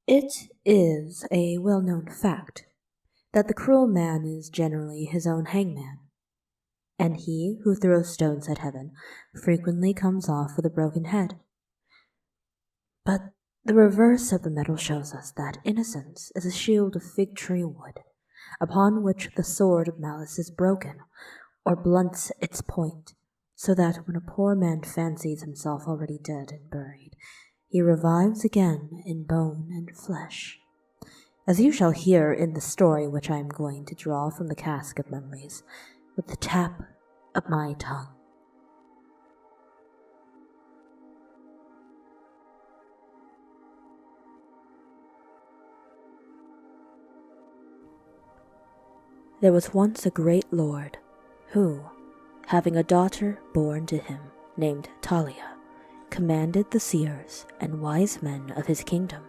It is a well-known fact that the cruel man is generally his own hangman, and he who throws stones at heaven frequently comes off with a broken head. But the reverse of the medal shows us that innocence is a shield of fig tree wood, upon which the sword of malice is broken, or blunts its point, so that when a poor man fancies himself already dead and buried, he revives again in bone and flesh. As you shall hear in the story which I am going to draw from the cask of memories, with the tap of my tongue. There was once a great lord, who, having a daughter born to him named Talia, commanded the seers and wise men of his kingdom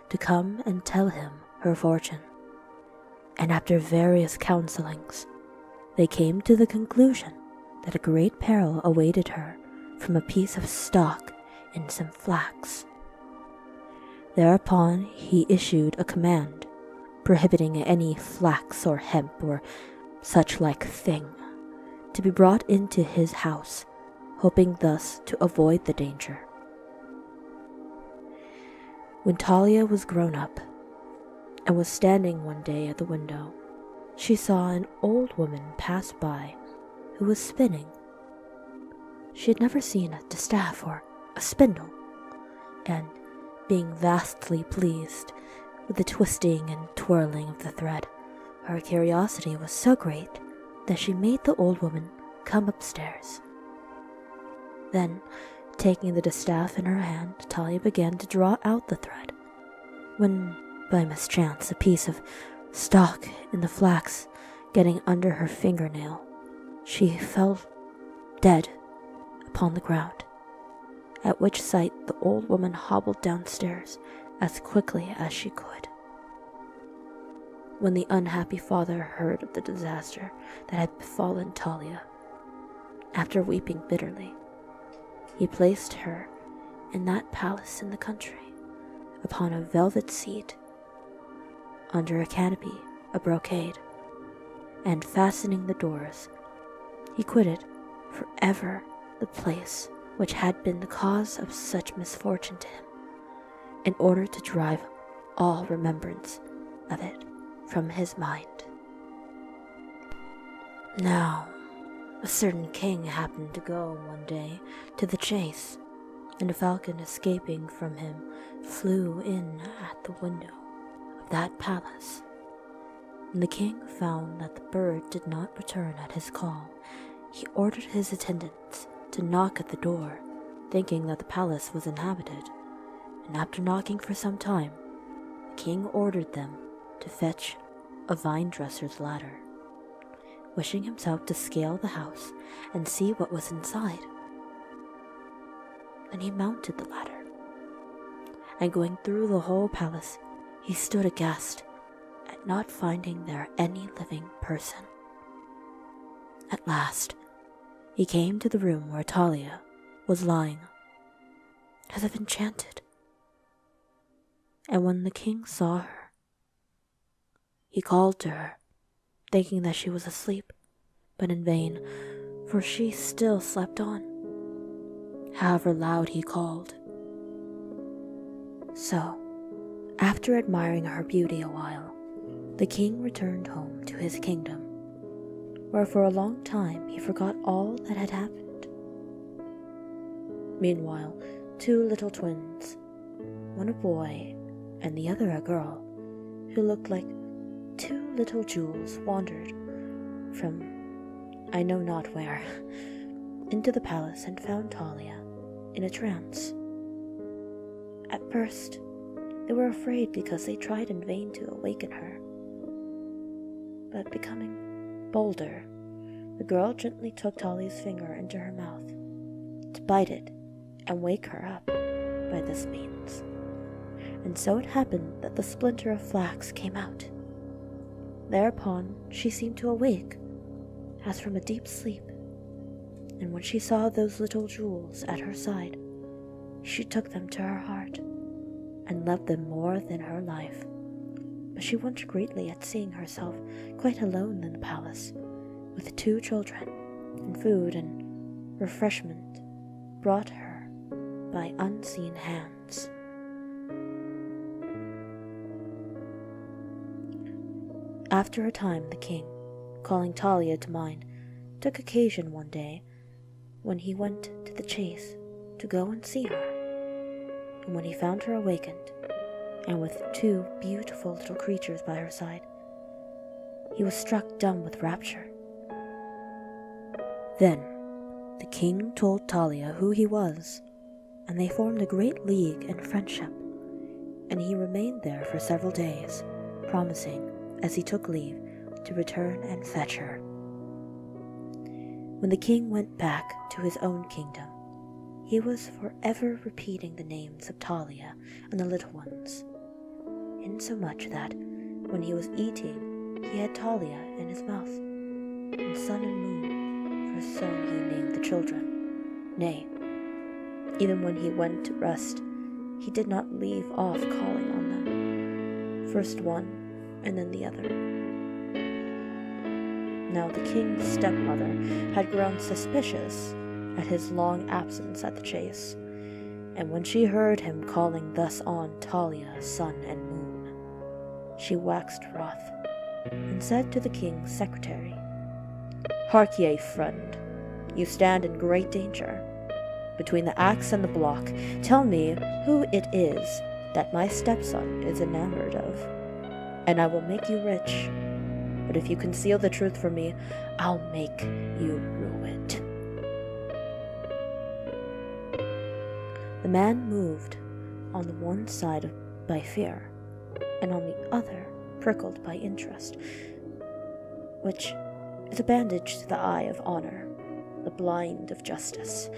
to come and tell him her fortune. And after various counselings, they came to the conclusion that a great peril awaited her from a piece of stock in some flax. Thereupon he issued a command prohibiting any flax or hemp or such like thing to be brought into his house, hoping thus to avoid the danger. When Talia was grown up and was standing one day at the window, she saw an old woman pass by who was spinning. She had never seen a distaff or a spindle, and being vastly pleased with the twisting and twirling of the thread, her curiosity was so great that she made the old woman come upstairs. Then, taking the distaff in her hand, Talia began to draw out the thread, when, by mischance, a piece of stalk in the flax getting under her fingernail, she fell dead upon the ground, at which sight the old woman hobbled downstairs as quickly as she could. When the unhappy father heard of the disaster that had befallen Talia, after weeping bitterly, he placed her in that palace in the country, upon a velvet seat, under a canopy, a brocade, and fastening the doors, he quitted for ever the place which had been the cause of such misfortune to him, in order to drive all remembrance of it from his mind. Now, a certain king happened to go one day to the chase, and a falcon escaping from him flew in at the window of that palace. When the king found that the bird did not return at his call, he ordered his attendants to knock at the door, thinking that the palace was inhabited, and after knocking for some time, the king ordered them to fetch a vine-dresser's ladder, wishing himself to scale the house and see what was inside. Then he mounted the ladder, and going through the whole palace, he stood aghast at not finding there any living person. At last, he came to the room where Talia was lying, as if enchanted, and when the king saw her, he called to her, thinking that she was asleep, but in vain, for she still slept on, however loud he called. So, after admiring her beauty a while, the king returned home to his kingdom, where for a long time he forgot all that had happened. Meanwhile, two little twins, one a boy and the other a girl, who looked like two little jewels, wandered from I know not where into the palace and found Talia in a trance. At first, they were afraid because they tried in vain to awaken her, but becoming bolder, the girl gently took Talia's finger into her mouth to bite it and wake her up by this means. And so it happened that the splinter of flax came out. Thereupon she seemed to awake, as from a deep sleep, and when she saw those little jewels at her side, she took them to her heart, and loved them more than her life. But she wondered greatly at seeing herself quite alone in the palace, with 2 children, and food and refreshment brought her by unseen hands. After a time, the king, calling Talia to mind, took occasion one day when he went to the chase to go and see her. And when he found her awakened, and with 2 beautiful little creatures by her side, he was struck dumb with rapture. Then the king told Talia who he was, and they formed a great league and friendship, and he remained there for several days, promising, as he took leave, to return and fetch her. When the king went back to his own kingdom, he was forever repeating the names of Talia and the little ones, insomuch that, when he was eating, he had Talia in his mouth, and sun and moon, for so he named the children. Nay, even when he went to rest, he did not leave off calling on them, first one and then the other. Now the king's stepmother had grown suspicious at his long absence at the chase, and when she heard him calling thus on Talia, sun and moon, she waxed wroth, and said to the king's secretary, "Hark ye, friend, you stand in great danger. Between the axe and the block, tell me who it is that my stepson is enamored of, and I will make you rich. But if you conceal the truth from me, I'll make you rue it." The man moved on the one side by fear, and on the other prickled by interest, which is a bandage to the eye of honor, the blind of justice,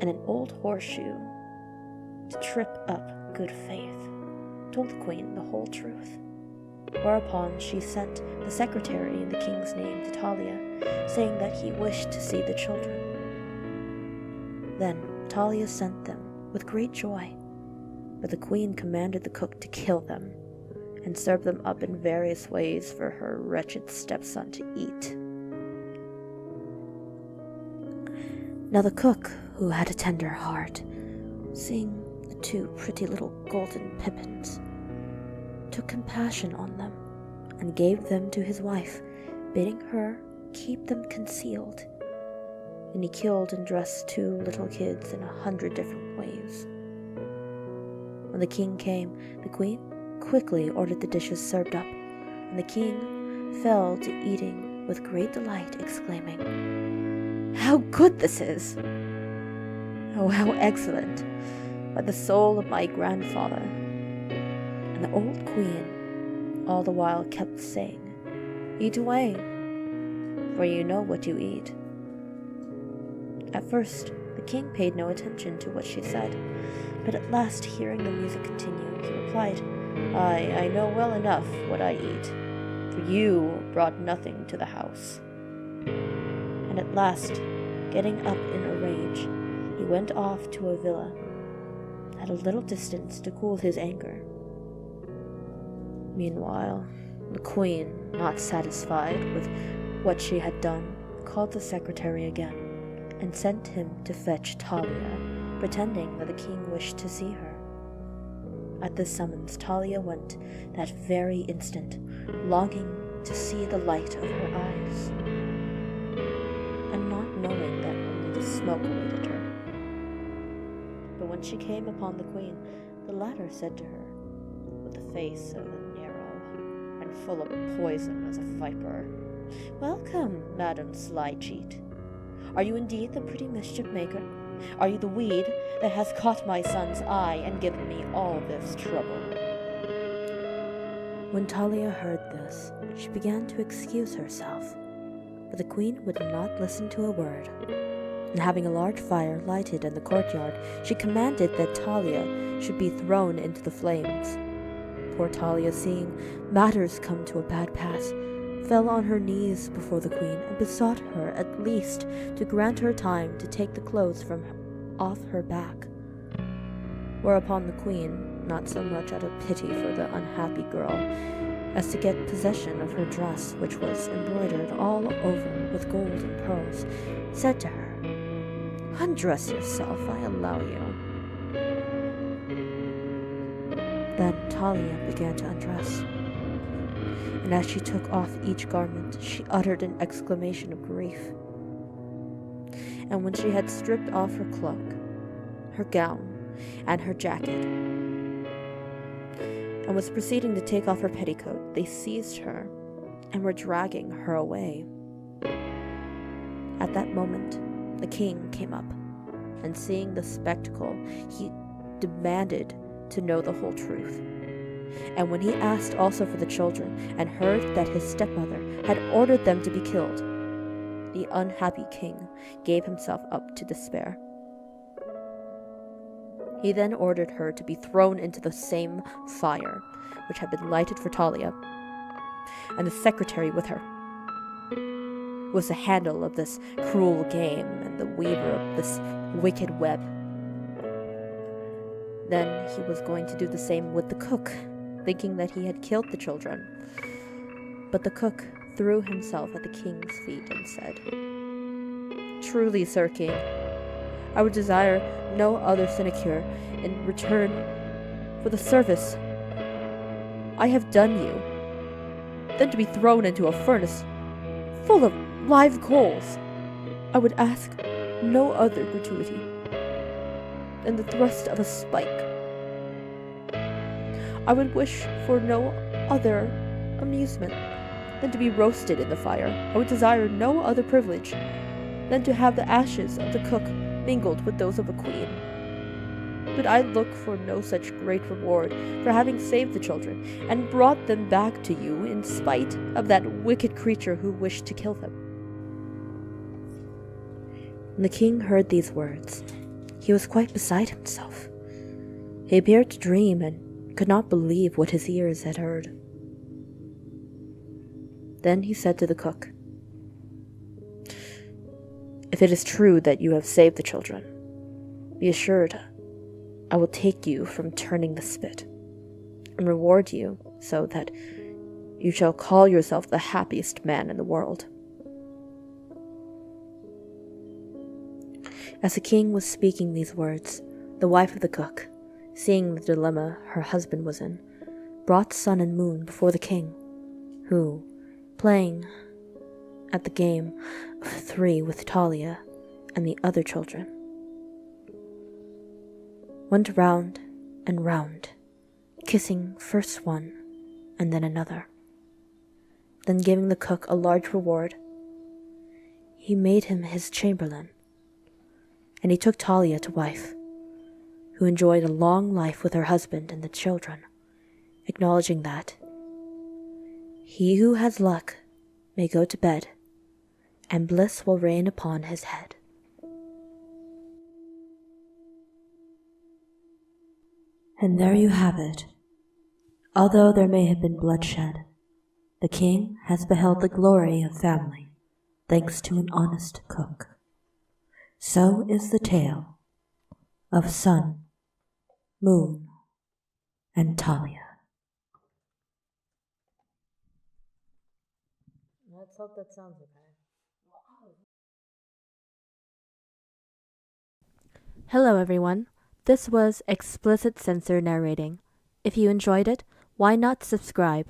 and an old horseshoe to trip up good faith, told the queen the whole truth. Whereupon she sent the secretary in the king's name to Talia, saying that he wished to see the children. Then Talia sent them with great joy, but the queen commanded the cook to kill them, and serve them up in various ways for her wretched stepson to eat. Now the cook, who had a tender heart, seeing the 2 pretty little golden pippins, took compassion on them, and gave them to his wife, bidding her keep them concealed. And he killed and dressed 2 little kids in 100 different ways. When the king came, the queen quickly ordered the dishes served up, and the king fell to eating with great delight, exclaiming, "How good this is! Oh, how excellent! By the soul of my grandfather!" And the old queen all the while kept saying, "Eat away, for you know what you eat." At first the king paid no attention to what she said, but at last, hearing the music continue, he replied, I know well enough what I eat, for you brought nothing to the house." And at last, getting up in a rage, he went off to a villa at a little distance to cool his anger. Meanwhile, the queen, not satisfied with what she had done, called the secretary again, and sent him to fetch Talia, pretending that the king wished to see her. At this summons, Talia went that very instant, longing to see the light of her eyes, and not knowing that only the smoke awaited her. But when she came upon the queen, the latter said to her, with the face of a narrow and full of poison as a viper, "Welcome, Madam Sly Cheat. Are you indeed the pretty mischief maker? Are you the weed that has caught my son's eye and given me all this trouble?" When Talia heard this, she began to excuse herself, but the queen would not listen to a word, and having a large fire lighted in the courtyard, she commanded that Talia should be thrown into the flames. Poor Talia, seeing matters come to a bad pass, fell on her knees before the queen and besought her at least to grant her time to take the clothes from off her back. Whereupon the queen, not so much out of pity for the unhappy girl as to get possession of her dress, which was embroidered all over with gold and pearls, said to her, "Undress yourself, I allow you." Then Talia began to undress, and as she took off each garment, she uttered an exclamation of grief. And when she had stripped off her cloak, her gown, and her jacket, and was proceeding to take off her petticoat, they seized her and were dragging her away. At that moment, the king came up, and seeing the spectacle, he demanded to know the whole truth. And when he asked also for the children, and heard that his stepmother had ordered them to be killed, the unhappy king gave himself up to despair. He then ordered her to be thrown into the same fire which had been lighted for Talia, and the secretary with her was the handle of this cruel game and the weaver of this wicked web. Then he was going to do the same with the cook, thinking that he had killed the children. But the cook threw himself at the king's feet and said, "Truly, Sir King, I would desire no other sinecure in return for the service I have done you than to be thrown into a furnace full of live coals. I would ask no other gratuity than the thrust of a spike. I would wish for no other amusement than to be roasted in the fire. I would desire no other privilege than to have the ashes of the cook mingled with those of a queen. But I look for no such great reward for having saved the children and brought them back to you in spite of that wicked creature who wished to kill them." When the king heard these words, he was quite beside himself. He appeared to dream and could not believe what his ears had heard. Then he said to the cook, "If it is true that you have saved the children, be assured I will take you from turning the spit and reward you so that you shall call yourself the happiest man in the world." As the king was speaking these words, the wife of the cook, seeing the dilemma her husband was in, brought Sun and Moon before the king, who, playing at the game of 3 with Talia and the other children, went round and round, kissing first one and then another. Then giving the cook a large reward, he made him his chamberlain, and he took Talia to wife, who enjoyed a long life with her husband and the children, acknowledging that he who has luck may go to bed, and bliss will reign upon his head. And there you have it. Although there may have been bloodshed, the king has beheld the glory of family, thanks to an honest cook. So is the tale of Sun, Moon, and Talia. Let's hope that sounds okay. Hello everyone. This was explicit censor narrating. If you enjoyed it, why not subscribe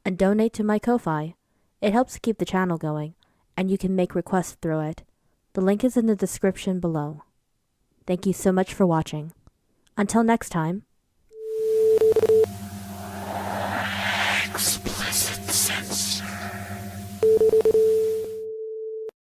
and donate to my Ko-Fi? It helps keep the channel going, and you can make requests through it. The link is in the description below. Thank you so much for watching. Until next time.